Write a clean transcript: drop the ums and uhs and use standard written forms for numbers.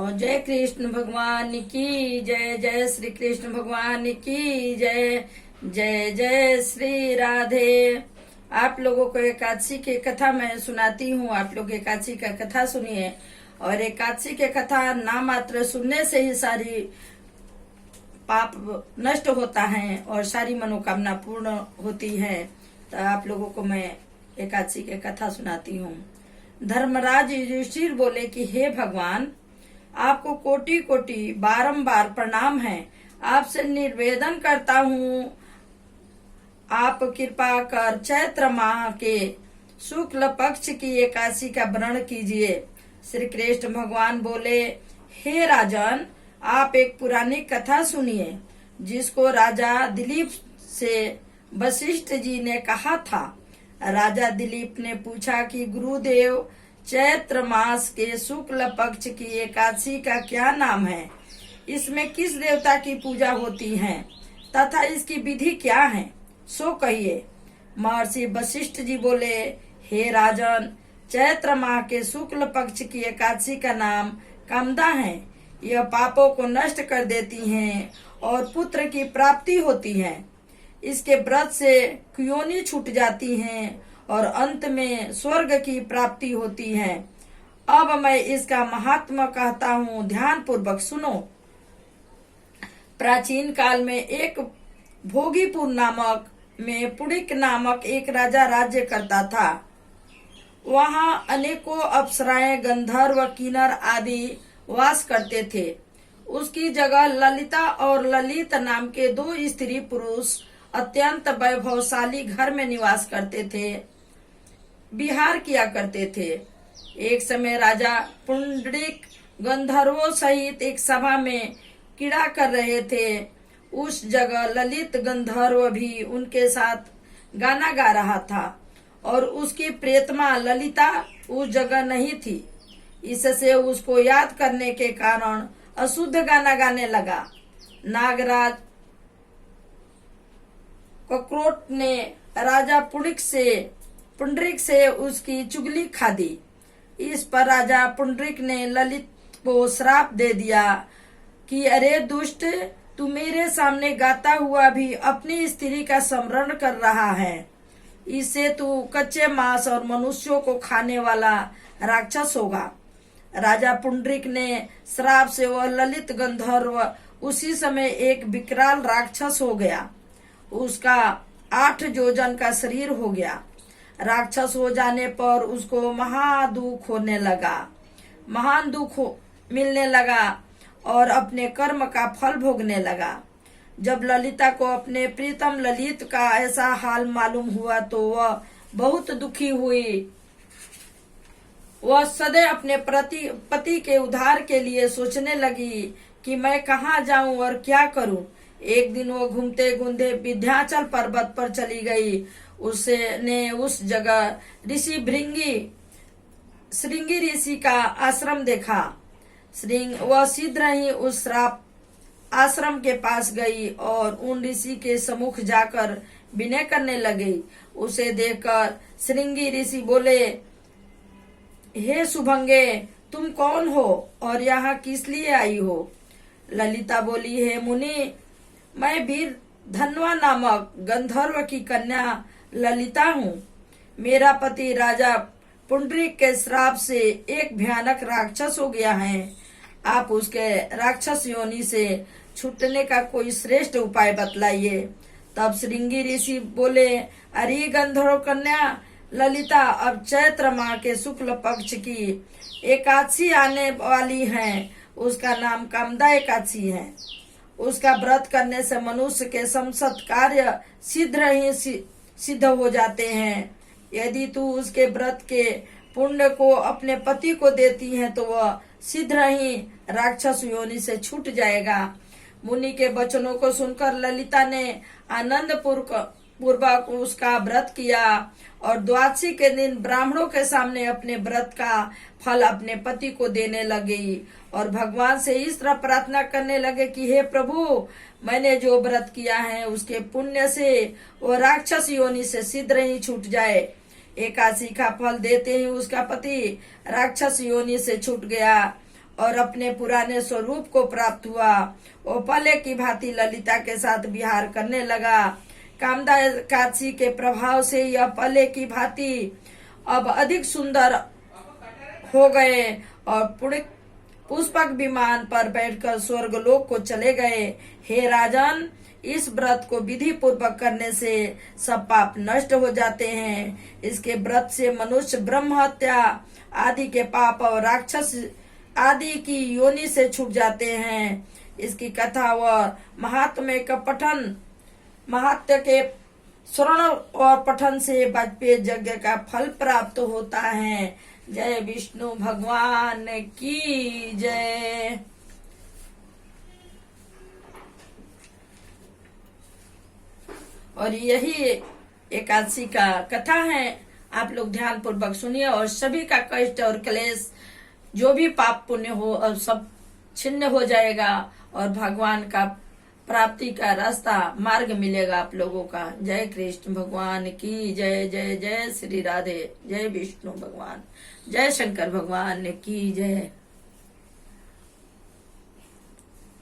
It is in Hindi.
और जय कृष्ण भगवान की जय। जय श्री कृष्ण भगवान की जय। जय जय श्री राधे। आप लोगों को एकादशी की कथा मैं सुनाती हूँ। आप लोग एकादशी का कथा सुनिए। और एकादशी के कथा नाम मात्र सुनने से ही सारी पाप नष्ट होता है और सारी मनोकामना पूर्ण होती है। तो आप लोगों को मैं एकादशी के कथा सुनाती हूँ। धर्मराज युधिष्ठिर बोले कि हे भगवान, आपको कोटि कोटि बारंबार प्रणाम है। आपसे निवेदन करता हूँ, आप कृपा कर चैत्र माह के शुक्ल पक्ष की एकादशी का व्रण कीजिए। श्री कृष्ण भगवान बोले, हे राजन, आप एक पुरानी कथा सुनिए जिसको राजा दिलीप से वशिष्ठ जी ने कहा था। राजा दिलीप ने पूछा कि गुरुदेव, चैत्र मास के शुक्ल पक्ष की एकादशी का क्या नाम है? इसमें किस देवता की पूजा होती है तथा इसकी विधि क्या है, सो कहिए। महर्षि वशिष्ठ जी बोले, हे राजन, चैत्र माह के शुक्ल पक्ष की एकादशी का नाम कामदा है। यह पापों को नष्ट कर देती हैं और पुत्र की प्राप्ति होती है। इसके व्रत से कुयोनी छूट जाती हैं और अंत में स्वर्ग की प्राप्ति होती है। अब मैं इसका महात्मा कहता हूँ, ध्यान पूर्वक सुनो। प्राचीन काल में एक भोगीपुर नामक में पुड़िक नामक एक राजा राज्य करता था। वहाँ अनेकों अप्सराएं, गंधर्व, किन्नर आदि वास करते थे। उसकी जगह ललिता और ललित नाम के दो स्त्री पुरुष अत्यंत वैभवशाली घर में निवास करते थे, विहार किया करते थे। एक समय राजा पुंडरीक गंधर्वों सहित एक सभा में क्रीड़ा कर रहे थे। उस जगह ललित गंधर्व भी उनके साथ गाना गा रहा था और उसकी प्रियतमा ललिता उस जगह नहीं थी। इससे उसको याद करने के कारण अशुद्ध गाना गाने लगा। नागराज कक्रोट ने राजा पुंडरीक से उसकी चुगली खादी। इस पर राजा पुंडरीक ने ललित को श्राप दे दिया कि अरे दुष्ट, तू मेरे सामने गाता हुआ भी अपनी स्त्री का स्मरण कर रहा है। इससे तू कच्चे मांस और मनुष्यों को खाने वाला राक्षस होगा। राजा पुंडरीक ने श्राप से वह ललित गंधर्व उसी समय एक विकराल राक्षस हो गया। उसका 8 योजन का शरीर हो गया। राक्षस हो जाने पर उसको महादुख होने लगा, महान दुख मिलने लगा और अपने कर्म का फल भोगने लगा। जब ललिता को अपने प्रीतम ललित का ऐसा हाल मालूम हुआ तो वह बहुत दुखी हुई। वह सदैव अपने पति के उद्धार के लिए सोचने लगी कि मैं कहाँ जाऊं और क्या करूं। एक दिन वो घूमते घूमते विंध्याचल पर्वत पर चली गई। उसने उस जगह ऋषि श्रृंगी ऋषि का आश्रम देखा। वह शीघ्र ही उस आश्रम के पास गई और उन ऋषि के सम्मुख जाकर विनय करने लगी। उसे देखकर श्रृंगी ऋषि बोले, हे शुभंगे, तुम कौन हो और यहाँ किस लिए आई हो? ललिता बोली, हे मुनि, मैं वीर धनवा नामक गंधर्व की कन्या ललिता हूँ। मेरा पति राजा पुंडरीक के श्राप से एक भयानक राक्षस हो गया है। आप उसके राक्षस योनि से छूटने का कोई श्रेष्ठ उपाय बतलाइए। तब श्रृंगी ऋषि बोले, अरे गंधर्व कन्या ललिता, अब चैत्र माह के शुक्ल पक्ष की एकादशी आने वाली है। उसका नाम कामदा एकादशी है। उसका व्रत करने से मनुष्य के समस्त कार्य शीघ्र ही सिद्ध हो जाते हैं। यदि तू उसके व्रत के पुण्य को अपने पति को देती है तो वह शीघ्र ही राक्षस योनि से छूट जाएगा। मुनि के वचनों को सुनकर ललिता ने आनंद पूर्वक उसका व्रत किया और द्वादशी के दिन ब्राह्मणों के सामने अपने व्रत का फल अपने पति को देने लगी और भगवान से इस तरह प्रार्थना करने लगे कि हे प्रभु, मैंने जो व्रत किया है उसके पुण्य से वो राक्षस योनि से शीघ्र ही छूट जाए। एकादशी का फल देते ही उसका पति राक्षस योनि से छूट गया और अपने पुराने स्वरूप को प्राप्त हुआ। वो पहले की भांति ललिता के साथ विहार करने लगा। कामदा एकादशी के प्रभाव से यह पहले की भांति अब अधिक सुंदर हो गए और पुष्पक विमान पर बैठकर स्वर्गलोक को चले गए। हे राजन, इस व्रत को विधि पूर्वक करने से सब पाप नष्ट हो जाते हैं। इसके व्रत से मनुष्य ब्रह्म हत्या आदि के पाप और राक्षस आदि की योनि से छूट जाते हैं। इसकी कथा व महात्म्य का पठन, महात्म्य के श्रवण और पठन से वाजपेयी यज्ञ का फल प्राप्त होता है। जय विष्णु भगवान की जय। और यही एकादशी का कथा है। आप लोग ध्यान पूर्वक सुनिए और सभी का कष्ट और क्लेश जो भी पाप पुण्य हो और सब छिन्न हो जाएगा और भगवान का प्राप्ति का रास्ता मार्ग मिलेगा आप लोगों का। जय कृष्ण भगवान की जय। जय जय श्री राधे। जय विष्णु भगवान, जय शंकर भगवान की जय।